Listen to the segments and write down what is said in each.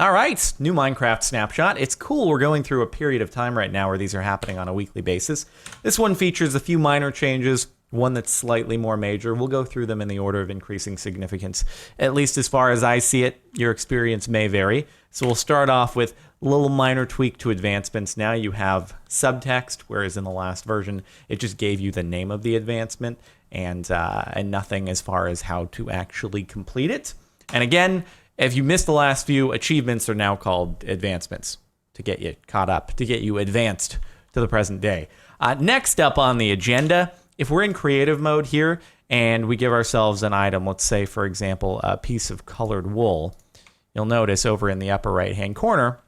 All right, new Minecraft snapshot. It's cool. We're going through a period of time right now where these are happening on a weekly basis. This one features a few minor changes, one that's slightly more major. We'll go through them in the order of increasing significance, at least as far as I see it. Your experience may vary. So we'll start off with a little minor tweak to advancements. Now you have subtext, whereas in the last version, it just gave you the name of the advancement and nothing as far as how to actually complete it. And again, if you missed the last few, achievements are now called advancements to get you caught up, to get you advanced to the present day. Next up on the agenda, if we're in creative mode here and we give ourselves an item, let's say, for example, a piece of colored wool, you'll notice over in the upper right-hand corner,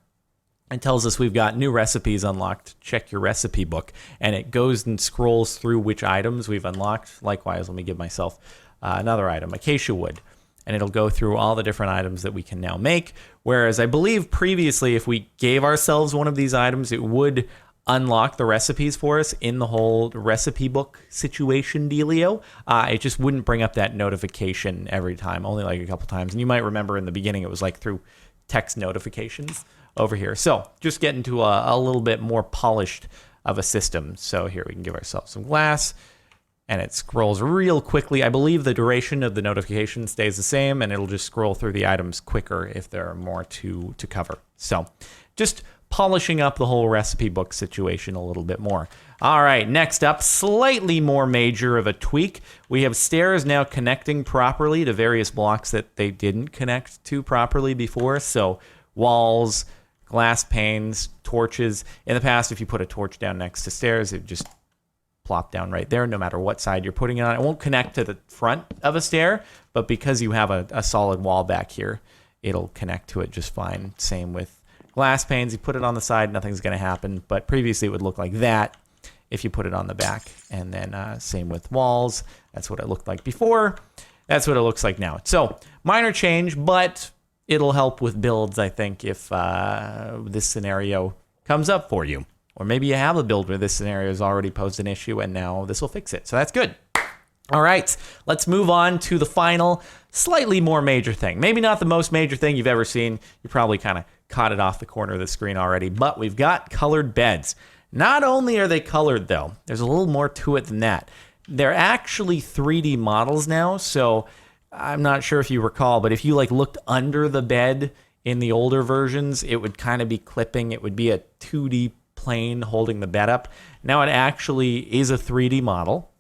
it tells us we've got new recipes unlocked. Check your recipe book. And it goes and scrolls through which items we've unlocked. Likewise, let me give myself another item, acacia wood. And it'll go through all the different items that we can now make. Whereas I believe previously, if we gave ourselves one of these items, it would unlock the recipes for us in the whole recipe book situation dealio. It just wouldn't bring up that notification every time, only like a couple times. And you might remember in the beginning, it was like through text notifications over here. So just getting to a little bit more polished of a system. So here we can give ourselves some glass. And it scrolls real quickly. I believe the duration of the notification stays the same, and it'll just scroll through the items quicker if there are more to cover. So just polishing up the whole recipe book situation a little bit more. All right, next up, slightly more major of a tweak. We have stairs now connecting properly to various blocks that they didn't connect to properly before. So walls, glass panes, torches. In the past, if you put a torch down next to stairs, it just plop down right there, no matter what side you're putting it on. It won't connect to the front of a stair, but because you have a solid wall back here, it'll connect to it just fine. Same with glass panes. You put it on the side, nothing's going to happen, but previously it would look like that if you put it on the back. And then same with walls. That's what it looked like before. That's what it looks like now. So minor change, but it'll help with builds, I think, if this scenario comes up for you. Or maybe you have a build where this scenario has already posed an issue and now this will fix it. So that's good. All right, let's move on to the final, slightly more major thing. Maybe not the most major thing you've ever seen. You probably kind of caught it off the corner of the screen already, but we've got colored beds. Not only are they colored, though, there's a little more to it than that. They're actually 3D models now, so I'm not sure if you recall, but if you looked under the bed in the older versions, it would kind of be clipping. It would be a 2D plane holding the bed up. Now it actually is a 3D model,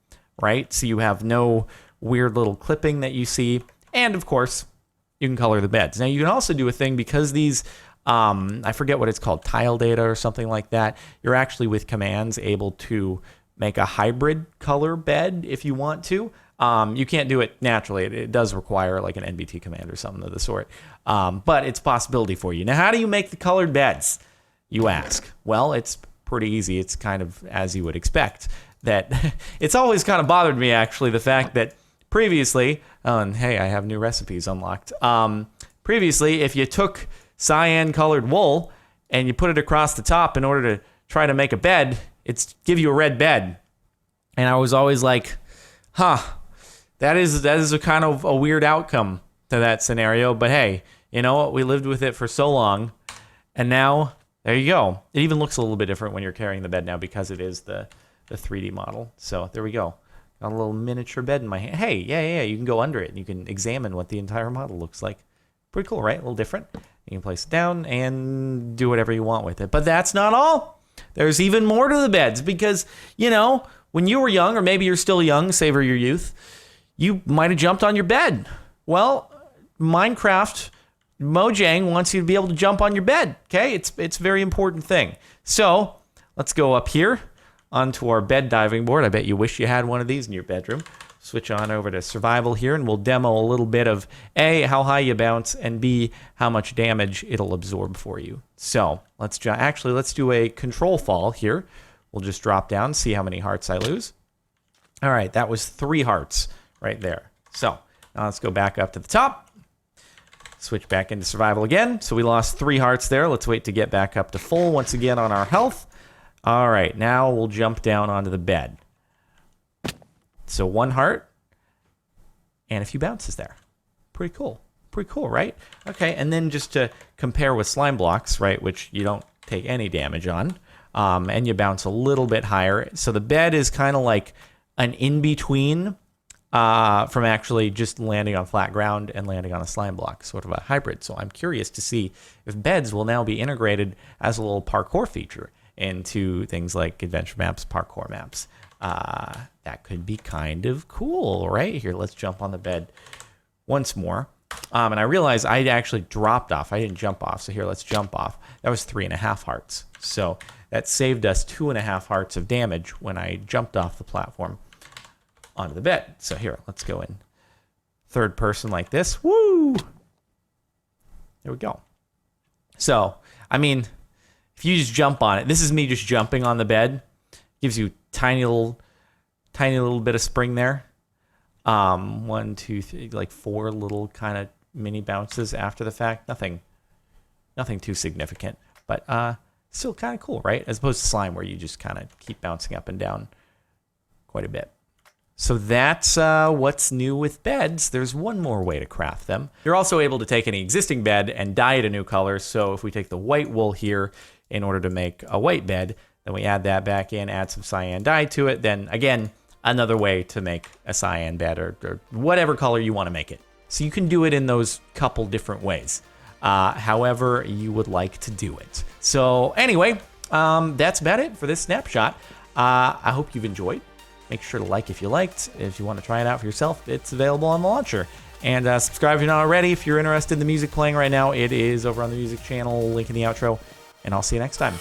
right? So you have no weird little clipping that you see. And of course, you can color the beds. Now you can also do a thing because these, I forget what it's called, tile data or something like that. You're actually with commands able to make a hybrid color bed if you want to. You can't do it naturally. It does require like an NBT command or something of the sort. But it's a possibility for you. Now, how do you make the colored beds, you ask? Well, it's pretty easy. It's kind of as you would expect. That it's always kind of bothered me, actually, the fact that previously, and hey, I have new recipes unlocked. Previously, if you took cyan colored wool and you put it across the top in order to try to make a bed, it's give you a red bed. And I was always like, that is a kind of a weird outcome to that scenario. But hey, you know what? We lived with it for so long, and now there you go. It even looks a little bit different when you're carrying the bed now because it is the 3D model. So there we go. Got a little miniature bed in my hand. Hey, yeah, you can go under it and you can examine what the entire model looks like. Pretty cool, right? A little different. You can place it down and do whatever you want with it. But that's not all. There's even more to the beds because, you know, when you were young, or maybe you're still young, savor your youth, you might have jumped on your bed. Well, Minecraft Mojang wants you to be able to jump on your bed, okay? It's a very important thing. So let's go up here onto our bed diving board. I bet you wish you had one of these in your bedroom. Switch on over to survival here, and we'll demo a little bit of A, how high you bounce, and B, how much damage it'll absorb for you. So let's do a control fall here. We'll just drop down, see how many hearts I lose. All right, that was 3 hearts right there. So now let's go back up to the top. Switch back into survival again. So we lost 3 hearts there. Let's wait to get back up to full once again on our health. All right, now we'll jump down onto the bed. So 1 heart and a few bounces there. Pretty cool. Pretty cool, right? Okay, and then just to compare with slime blocks, right, which you don't take any damage on, and you bounce a little bit higher. So the bed is kind of like an in-between from actually just landing on flat ground and landing on a slime block, sort of a hybrid. So I'm curious to see if beds will now be integrated as a little parkour feature into things like adventure maps, parkour maps. That could be kind of cool, right? Here, let's jump on the bed once more. And I realized I actually dropped off. I didn't jump off. So here, let's jump off. That was 3.5 hearts. So that saved us 2.5 hearts of damage when I jumped off the platform onto the bed. So here, let's go in third person like this. Woo! There we go. So, I mean, if you just jump on it, this is me just jumping on the bed. Gives you tiny little bit of spring there. 1, 2, 3, like 4 little kind of mini bounces after the fact. Nothing too significant, but still kind of cool, right? As opposed to slime where you just kind of keep bouncing up and down quite a bit. So that's what's new with beds. There's one more way to craft them. You're also able to take any existing bed and dye it a new color. So if we take the white wool here in order to make a white bed, then we add that back in, add some cyan dye to it. Then again, another way to make a cyan bed or whatever color you want to make it. So you can do it in those couple different ways, however you would like to do it. So anyway, that's about it for this snapshot. I hope you've enjoyed. Make sure to like if you liked. If you want to try it out for yourself, it's available on the launcher. And subscribe if you're not already. If you're interested in the music playing right now, it is over on the music channel, link in the outro. And I'll see you next time.